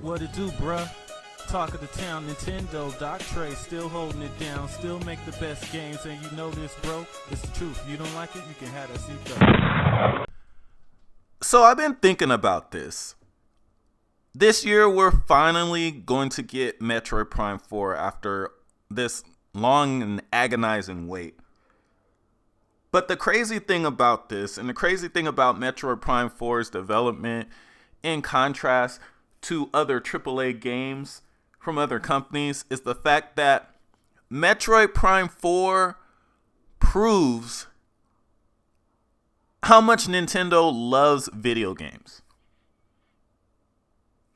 What it do, bruh? Talk of the town, Nintendo, Doc Trey still holding it down, still make the best games, and you know this, bro. It's the truth. If you don't like it, you can have that seatbelt. So I've been thinking about this. This year, we're finally going to get Metroid Prime 4 after this long and agonizing wait. But the crazy thing about this, and the crazy thing about Metroid Prime 4's development, in contrast to other AAA games from other companies, is the fact that Metroid Prime 4 proves how much Nintendo loves video games.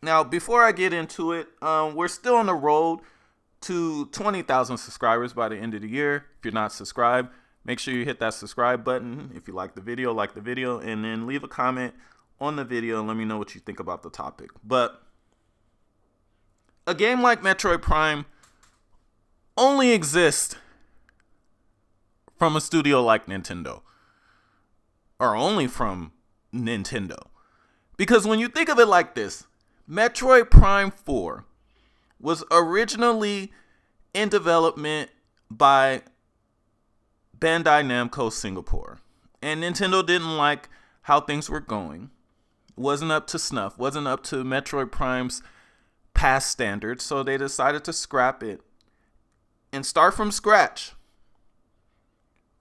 Now, before I get into it, we're still on the road to 20,000 subscribers by the end of the year. If you're not subscribed, make sure you hit that subscribe button. If you like the video, and then leave a comment on the video and let me know what you think about the topic. But a game like Metroid Prime only exists from a studio like Nintendo. Or only from Nintendo. Because when you think of it like this, Metroid Prime 4 was originally in development by Bandai Namco Singapore. And Nintendo didn't like how things were going. Wasn't up to snuff. Wasn't up to Metroid Prime's past standards. So they decided to scrap it and start from scratch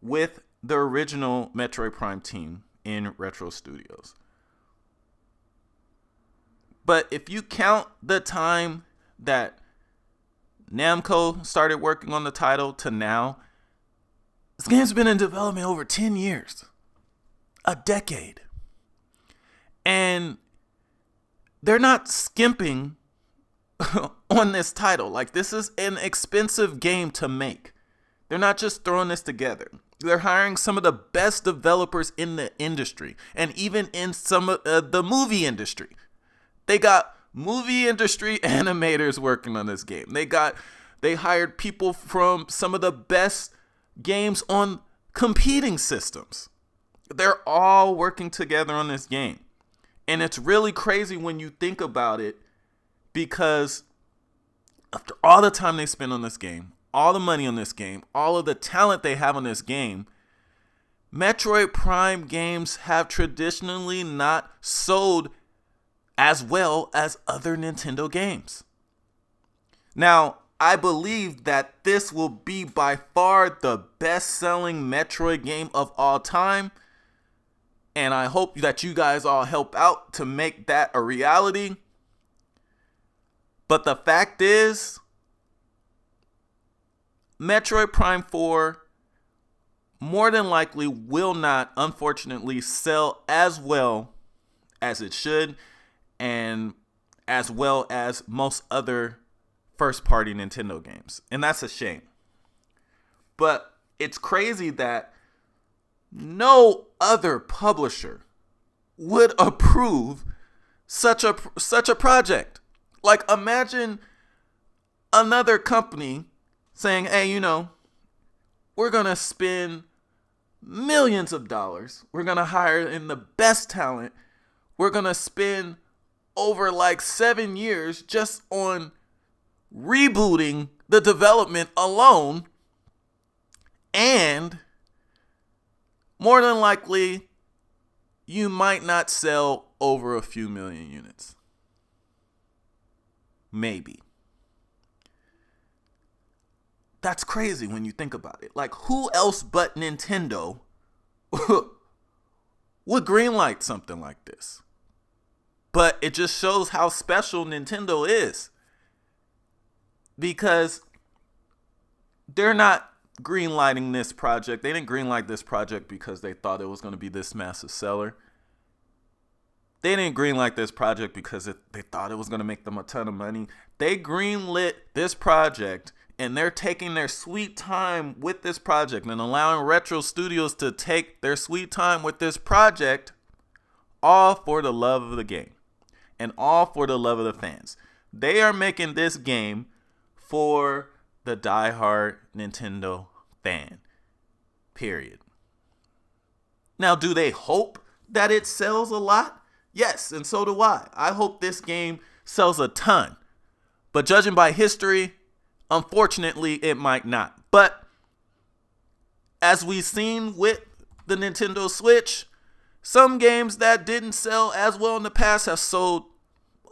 with the original Metroid Prime team in Retro Studios. But if you count the time that Namco started working on the title to now, this game's been in development over 10 years. A decade. And they're not skimping on this title. Like, this is an expensive game to make. They're not just throwing this together. They're hiring some of the best developers in the industry, and even in some of the movie industry. They got movie industry animators working on this game. They hired people from some of the best games on competing systems. They're all working together on this game. And it's really crazy when you think about it, because after all the time they spend on this game, all the money on this game, all of the talent they have on this game, Metroid Prime games have traditionally not sold as well as other Nintendo games. Now, I believe that this will be by far the best-selling Metroid game of all time, and I hope that you guys all help out to make that a reality. But the fact is, Metroid Prime 4 more than likely will not, unfortunately, sell as well as it should, and as well as most other first-party Nintendo games. And that's a shame. But it's crazy that no other publisher would approve such a project. Like, imagine another company saying, hey, we're going to spend millions of dollars. We're going to hire in the best talent. We're going to spend over like 7 years just on rebooting the development alone. And more than likely, you might not sell over a few million units. Maybe. That's crazy when you think about it. Like, who else but Nintendo would greenlight something like this? But it just shows how special Nintendo is. Because they're not greenlighting this project. They didn't greenlight this project because they thought it was going to be this massive seller. They didn't greenlight this project because they thought it was going to make them a ton of money. They greenlit this project, and they're taking their sweet time with this project and allowing Retro Studios to take their sweet time with this project, all for the love of the game and all for the love of the fans. They are making this game for the diehard Nintendo fan. Period. Now, do they hope that it sells a lot? Yes, and so do I. I hope this game sells a ton. But judging by history, unfortunately, it might not. But as we've seen with the Nintendo Switch, some games that didn't sell as well in the past have sold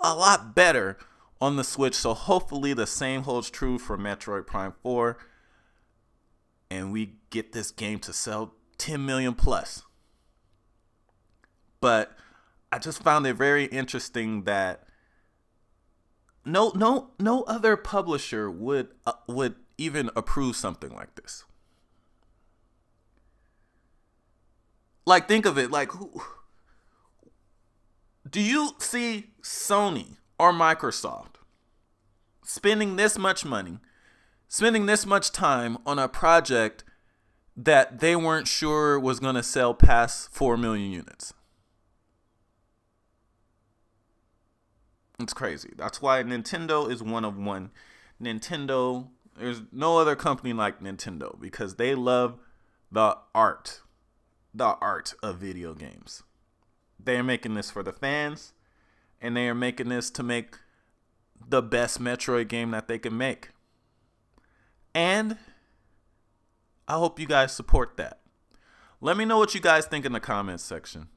a lot better on the Switch. So hopefully the same holds true for Metroid Prime 4. And we get this game to sell 10 million plus. But I just found it very interesting that no other publisher would even approve something like this. Like, think of it. Like, do you see Sony or Microsoft spending this much money, spending this much time on a project that they weren't sure was going to sell past 4 million units? It's crazy. That's why Nintendo is one of one. Nintendo, there's no other company like Nintendo because they love the art of video games. They are making this for the fans, and they are making this to make the best Metroid game that they can make. And I hope you guys support that. Let me know what you guys think in the comments section.